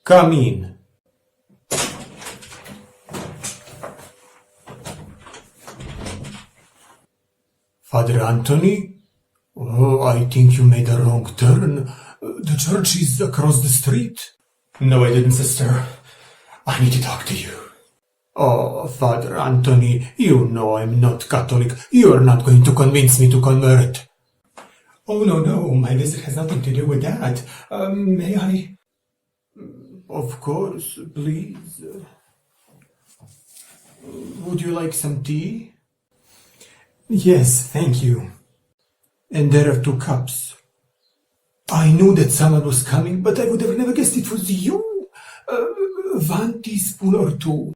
Come in. Father Anthony? Oh, I think you made a wrong turn. The church is across the street. No, I didn't, sister. I need to talk to you. Oh, Father Anthony, you know I'm not Catholic. You are not going to convince me to convert. Oh, no, my visit has nothing to do with that. May I? Of course, please. Would you like some tea? Yes, thank you. And there are 2 cups. I knew that someone was coming, but I would have never guessed it was you. 1 teaspoon or 2.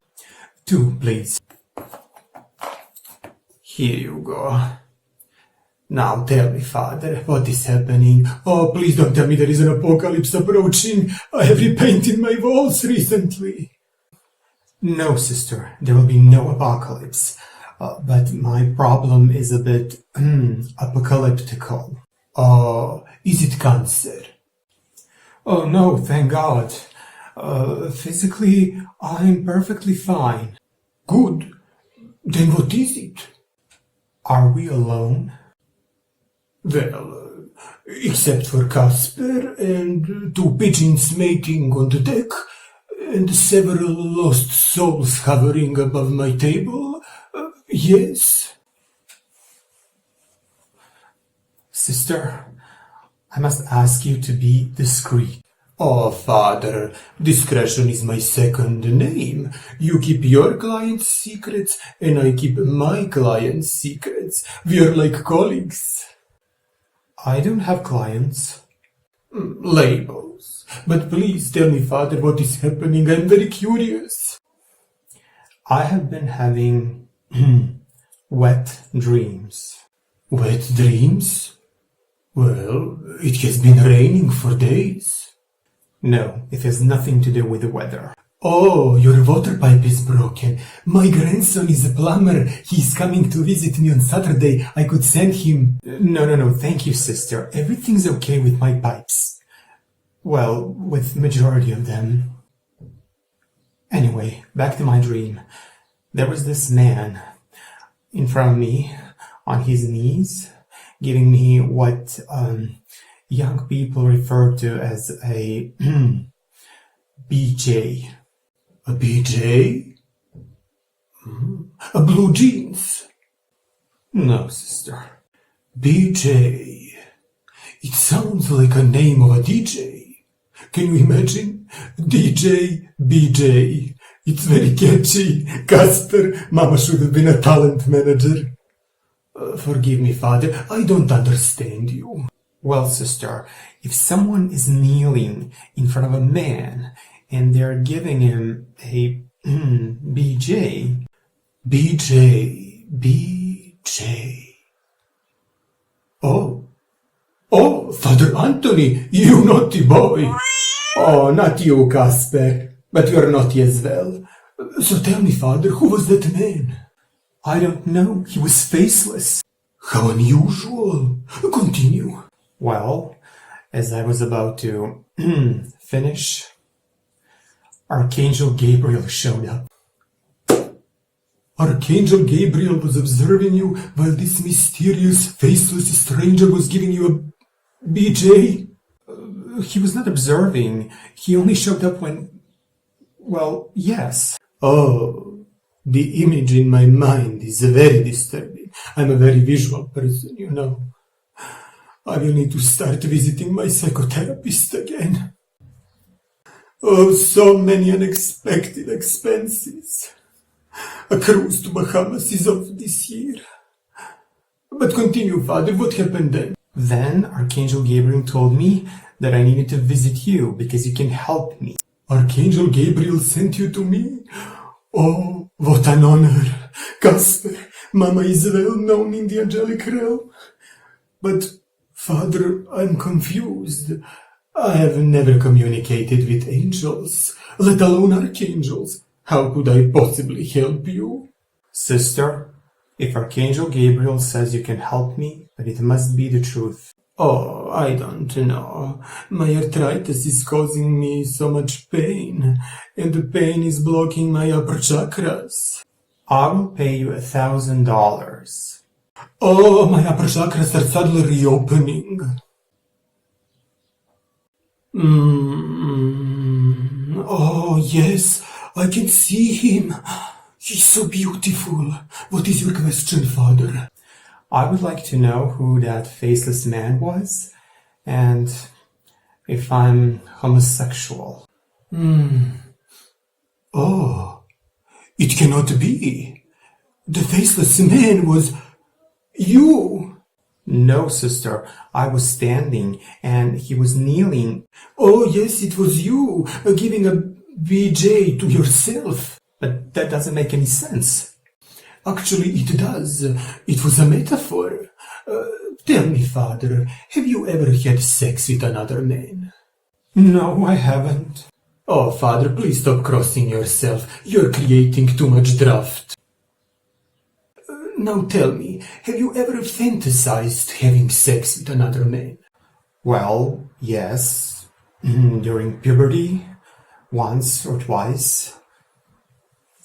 2, please. Here you go. Now tell me, Father, what is happening? Oh, please don't tell me there is an apocalypse approaching. I have repainted my walls recently. No, sister, there will be no apocalypse. But my problem is a bit apocalyptical. Is it cancer? Oh, no, thank God. Physically, I'm perfectly fine. Good. Then what is it? Are we alone? Well, except for Casper and 2 pigeons mating on the deck and several lost souls hovering above my table, yes. Sister, I must ask you to be discreet. Oh, Father, discretion is my second name. You keep your clients' secrets, and I keep my clients' secrets. We are like colleagues. I don't have clients. Labels. But please tell me, Father, what is happening. I'm very curious. I have been having wet dreams. Wet dreams? Well, it has been raining for days. No, it has nothing to do with the weather. Oh, your water pipe is broken. My grandson is a plumber. He's coming to visit me on Saturday. I could send him... No, thank you, sister. Everything's okay with my pipes. Well, with majority of them. Anyway, back to my dream. There was this man in front of me, on his knees, giving me what young people refer to as a BJ. A BJ? A blue jeans? No, sister. BJ. It sounds like a name of a DJ. Can you imagine? DJ, BJ. It's very catchy. Casper, Mama should have been a talent manager. Forgive me, Father, I don't understand you. Well, sister, if someone is kneeling in front of a man and they're giving him a BJ. Oh, Father Anthony, you naughty boy. Oh, not you, Casper, but you're naughty as well. So tell me, Father, who was that man? I don't know. He was faceless. How unusual. Continue. Well, as I was about to finish, Archangel Gabriel showed up. Archangel Gabriel was observing you while this mysterious, faceless stranger was giving you a BJ? He was not observing. He only showed up when... Well, yes. Oh, the image in my mind is very disturbing. I'm a very visual person, you know. I will need to start visiting my psychotherapist again. Oh, so many unexpected expenses. A cruise to Bahamas is off this year. But continue, Father, what happened then? Then Archangel Gabriel told me that I needed to visit you because you can help me. Archangel Gabriel sent you to me? Oh, what an honor. Casper, Mama is well known in the angelic realm. But, Father, I'm confused. I have never communicated with angels, let alone archangels. How could I possibly help you? Sister, if Archangel Gabriel says you can help me, then it must be the truth. Oh, I don't know. My arthritis is causing me so much pain, and the pain is blocking my upper chakras. I will pay you $1,000. Oh, my upper chakras are suddenly reopening. Oh, yes, I can see him. He's so beautiful. What is your question, father? I would like to know who that faceless man was, and if I'm homosexual. Oh, it cannot be. The faceless man was you. No, sister, I was standing, and he was kneeling. Oh, yes, it was you, giving a BJ to yourself. But that doesn't make any sense. Actually, it does. It was a metaphor. Tell me, father, have you ever had sex with another man? No, I haven't. Oh, father, please stop crossing yourself. You're creating too much draft. Now tell me, have you ever fantasized having sex with another man? Well, yes. During puberty, once or twice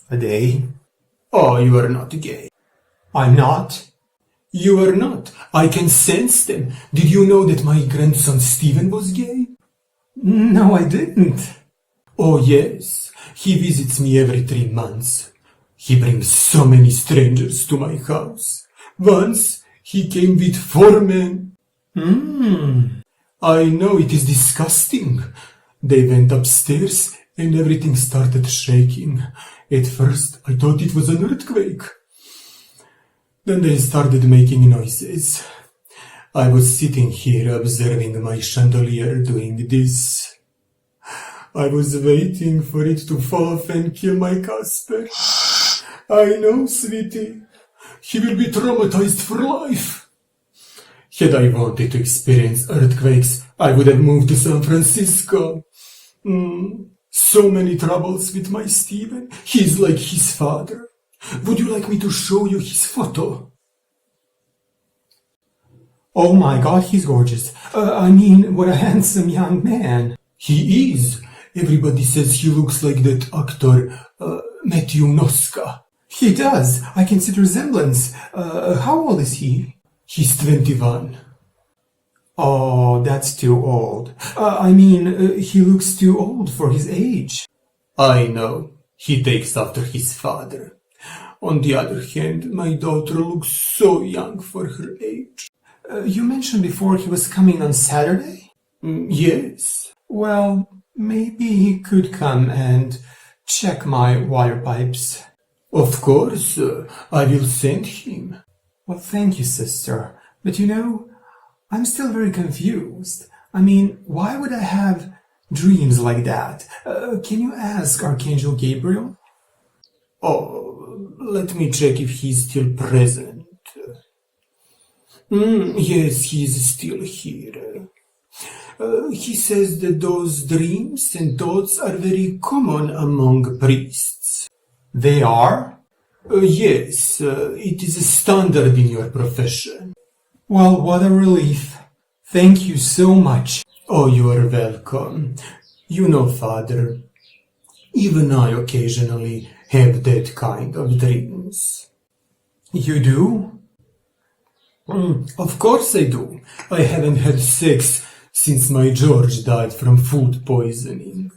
a day. Oh, you are not gay. I'm not. You are not. I can sense them. Did you know that my grandson Stephen was gay? No, I didn't. Oh, yes. He visits me every 3 months. He brings so many strangers to my house. Once, he came with 4 men. I know, it is disgusting. They went upstairs and everything started shaking. At first, I thought it was an earthquake. Then they started making noises. I was sitting here observing my chandelier doing this. I was waiting for it to fall off and kill my Casper. I know, sweetie. He will be traumatized for life. Had I wanted to experience earthquakes, I would have moved to San Francisco. So many troubles with my Stephen. He's like his father. Would you like me to show you his photo? Oh my God, he's gorgeous. What a handsome young man. He is. Everybody says he looks like that actor, Matthew Noska. He does. I can see the resemblance. How old is he? He's 21. Oh, that's too old. He looks too old for his age. I know. He takes after his father. On the other hand, my daughter looks so young for her age. You mentioned before he was coming on Saturday? Yes. Well, maybe he could come and check my wire pipes. Of course, I will send him. Well, thank you, sister. But I'm still very confused. Why would I have dreams like that? Can you ask Archangel Gabriel? Oh, let me check if he's still present. Yes, he's still here. He says that those dreams and thoughts are very common among priests. They are? Yes, it is a standard in your profession. Well, what a relief. Thank you so much. Oh, you are welcome. Father, even I occasionally have that kind of dreams. You do? Of course I do. I haven't had sex since my George died from food poisoning.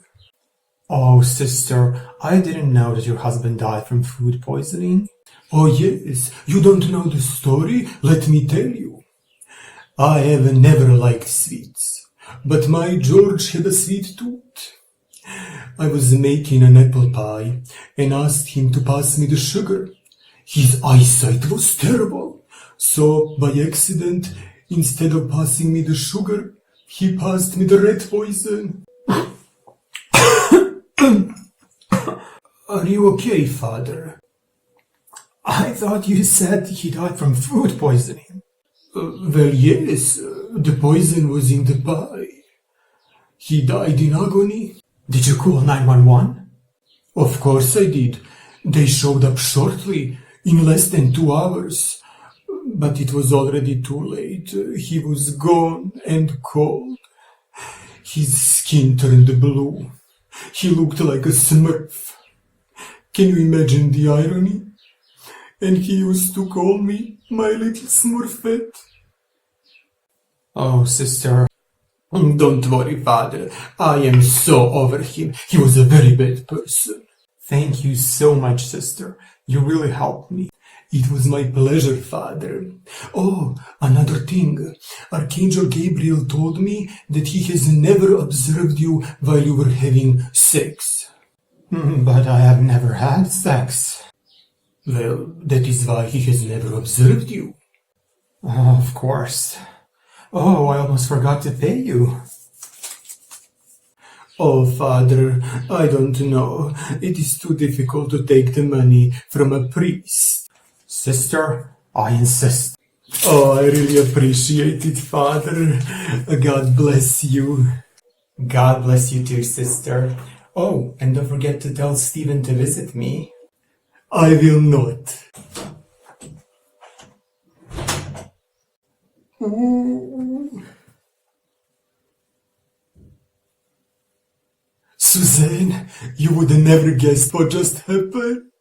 Oh, sister, I didn't know that your husband died from food poisoning. Oh, yes. You don't know the story? Let me tell you. I have never liked sweets, but my George had a sweet tooth. I was making an apple pie and asked him to pass me the sugar. His eyesight was terrible, so by accident, instead of passing me the sugar, he passed me the rat poison. Are you okay, Father? I thought you said he died from food poisoning. Well, yes, the poison was in the pie. He died in agony. Did you call 911? Of course I did. They showed up shortly, in less than 2 hours. But it was already too late. He was gone and cold. His skin turned blue. He looked like a smurf. Can you imagine the irony? And he used to call me my little smurfette. Oh, sister. Don't worry, father. I am so over him. He was a very bad person. Thank you so much, sister. You really helped me. It was my pleasure, father. Oh, another thing. Archangel Gabriel told me that he has never observed you while you were having sex. But I have never had sex. Well, that is why he has never observed you. Oh, of course. Oh, I almost forgot to pay you. Oh, father, I don't know. It is too difficult to take the money from a priest. Sister, I insist. Oh, I really appreciate it, father. God bless you. God bless you too, sister. Oh, and don't forget to tell Stephen to visit me. I will not. Suzanne, you would have never guessed what just happened.